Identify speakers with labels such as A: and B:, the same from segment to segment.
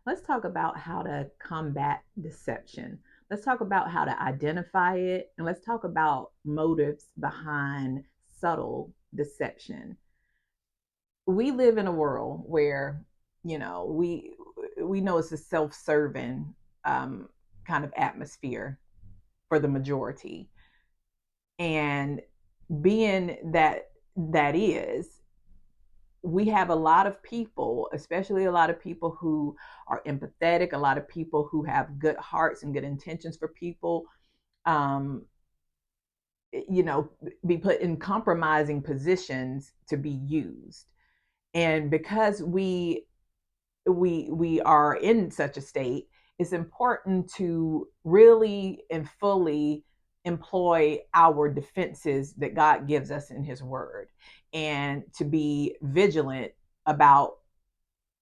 A: let's talk about how to combat deception. Let's talk about how to identify it, and let's talk about motives behind subtle deception. We live in a world where, you know, we know it's a self-serving um, kind of atmosphere for the majority, and being that is, we have a lot of people, especially a lot of people who are empathetic, a lot of people who have good hearts and good intentions for people, um, you know, be put in compromising positions to be used. And because we are in such a state, it's important to really and fully employ our defenses that God gives us in his word, and to be vigilant about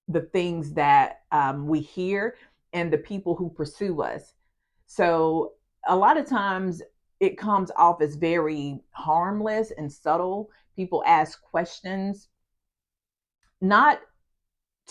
A: the things that we hear and the people who pursue us. So a lot of times it comes off as very harmless and subtle. People ask questions not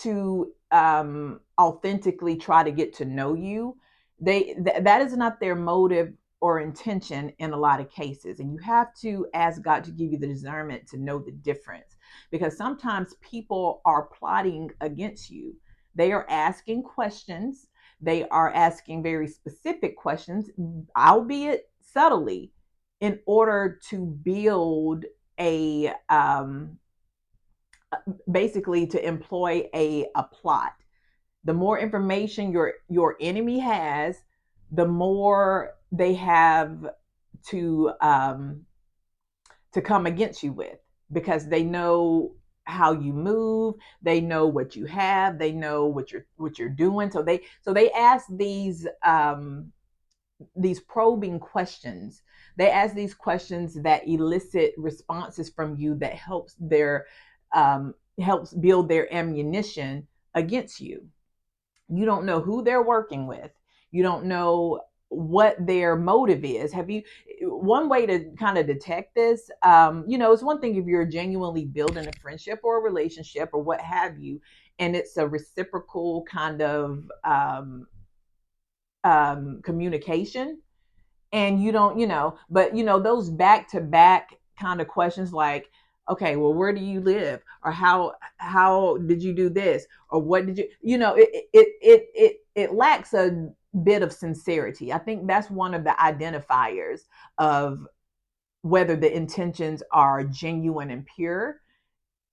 A: to authentically try to get to know you. That is not their motive or intention in a lot of cases, and you have to ask God to give you the discernment to know the difference, because sometimes people are plotting against you. They are asking questions. They are asking very specific questions, albeit subtly, in order to build a basically to employ a plot. The more information your enemy has, the more they have to um, to come against you with, because they know how you move, they know what you have, they know what you're doing. So they ask these probing questions. They ask these questions that elicit responses from you that helps build their ammunition against you. You don't know who they're working with. You don't know what their motive is. Have you One way to kind of detect this, it's one thing if you're genuinely building a friendship or a relationship or what have you, and it's a reciprocal kind of communication, and you don't, but those back to back kind of questions like, okay, well, where do you live, or how did you do this, or what did you, it lacks a bit of sincerity. I think that's one of the identifiers of whether the intentions are genuine and pure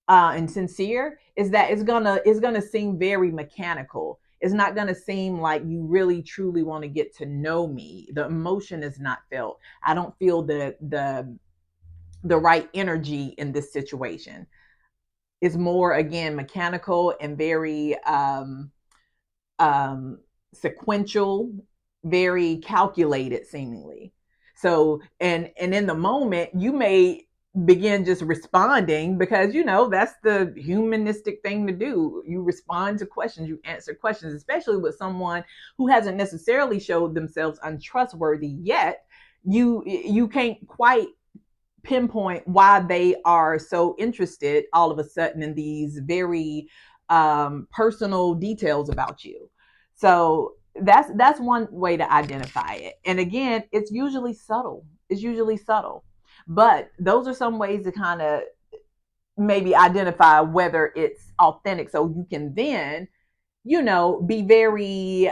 A: and sincere, is that it's gonna seem very mechanical. It's not gonna seem like you really truly want to get to know me. The emotion is not felt. I don't feel the right energy in this situation. It's more, again, mechanical and very um, sequential, very calculated, seemingly. So, and in the moment, you may begin just responding because that's the humanistic thing to do. You respond to questions, you answer questions, especially with someone who hasn't necessarily showed themselves untrustworthy yet. You can't quite pinpoint why they are so interested all of a sudden in these very personal details about you. So that's one way to identify it. And again, it's usually subtle. It's usually subtle. But those are some ways to kind of maybe identify whether it's authentic. So you can then, be very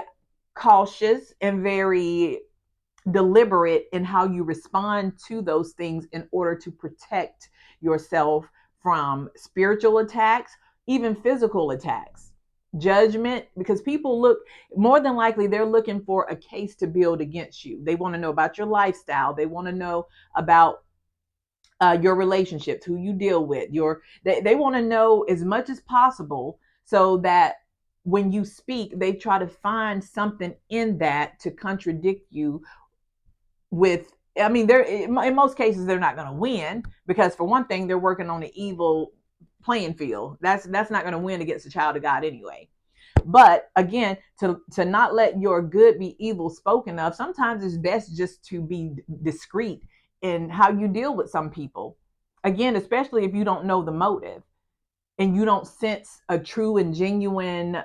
A: cautious and very deliberate in how you respond to those things in order to protect yourself from spiritual attacks, even physical attacks, judgment, because people look, more than likely they're looking for a case to build against you. They want to know about your lifestyle. They want to know about your relationships, who you deal with, they want to know as much as possible, so that when you speak, they try to find something in that to contradict you with. I mean, they're in most cases they're not going to win, because for one thing, they're working on the evil playing field. That's not going to win against the child of God anyway. But again, to not let your good be evil spoken of, sometimes it's best just to be discreet in how you deal with some people. Again, especially if you don't know the motive and you don't sense a true and genuine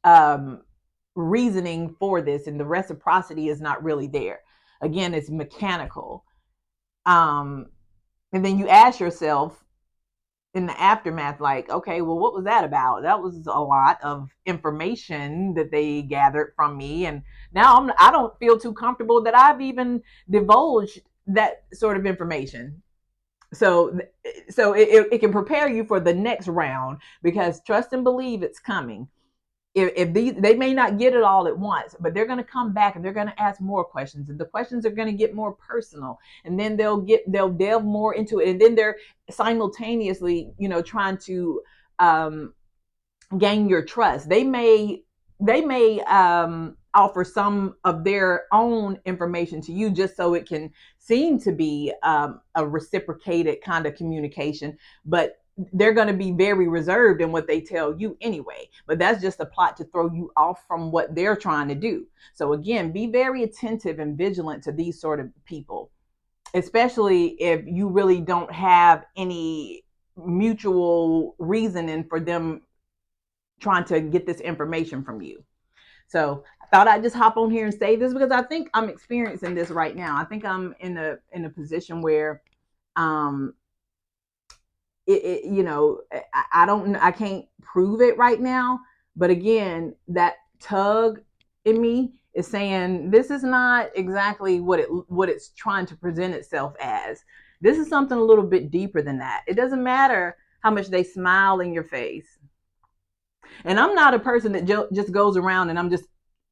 A: um, reasoning for this, and the reciprocity is not really there. Again, it's mechanical. Um, and then you ask yourself in the aftermath, like, okay, well, what was that about? That was a lot of information that they gathered from me, and now I don't feel too comfortable that I've even divulged that sort of information. So it can prepare you for the next round, because trust and believe it's coming. If these, they may not get it all at once, but they're going to come back and they're going to ask more questions, and the questions are going to get more personal, and then they'll delve more into it, and then they're simultaneously, trying to um, gain your trust. They may offer some of their own information to you, just so it can seem to be a reciprocated kind of communication, but they're going to be very reserved in what they tell you anyway. But that's just a plot to throw you off from what they're trying to do. So again, be very attentive and vigilant to these sort of people, especially if you really don't have any mutual reasoning for them trying to get this information from you. So I thought I'd just hop on here and say this, because I think I'm experiencing this right now. I think I'm in a position where um I don't, I can't prove it right now, but again, that tug in me is saying this is not exactly what it's trying to present itself as. This is something a little bit deeper than that. It doesn't matter how much they smile in your face. And I'm not a person that just goes around and I'm just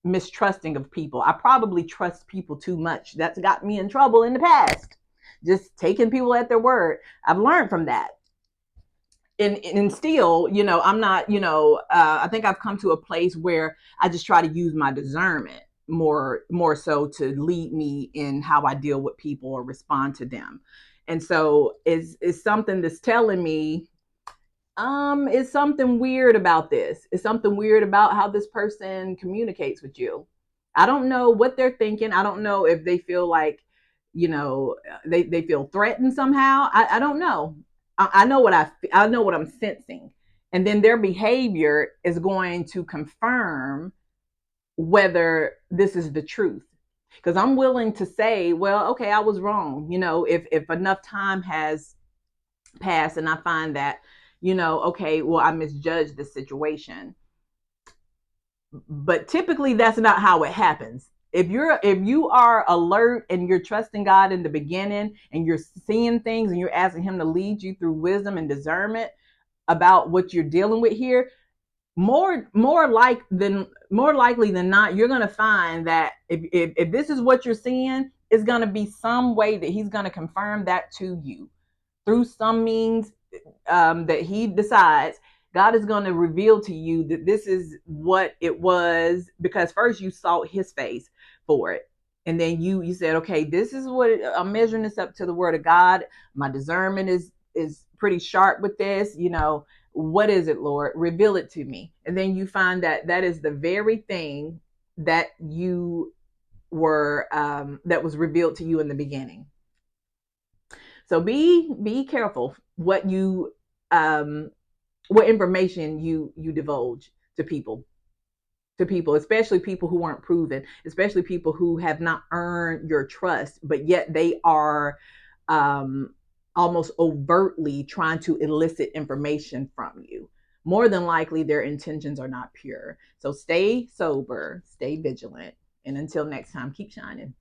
A: mistrusting of people. I probably trust people too much. That's got me in trouble in the past. Just taking people at their word. I've learned from that. And still, I'm not, I think I've come to a place where I just try to use my discernment more so to lead me in how I deal with people or respond to them. And so is something that's telling me is something weird about this. Is something weird about how this person communicates with you. I don't know what they're thinking. I don't know if they feel like, they feel threatened somehow. I don't know. I know I know what I'm sensing. And then their behavior is going to confirm whether this is the truth. Because I'm willing to say, well, okay, I was wrong. If enough time has passed and I find that, okay, well, I misjudged the situation. But typically that's not how it happens. If you are alert and you're trusting God in the beginning, and you're seeing things and you're asking him to lead you through wisdom and discernment about what you're dealing with here, more likely than not, you're going to find that if this is what you're seeing, it's going to be some way that he's going to confirm that to you through some means that he decides. God is going to reveal to you that this is what it was, because first you sought his face for it. And then you said, okay, this is what I'm measuring this up to the word of God. My discernment is pretty sharp with this. What is it, Lord? Reveal it to me. And then you find that that is the very thing that you were that was revealed to you in the beginning. So be careful um, what information you divulge to people, especially people who aren't proven, especially people who have not earned your trust, but yet they are um, almost overtly trying to elicit information from you. More than likely, their intentions are not pure. So stay sober, stay vigilant, and until next time, keep shining.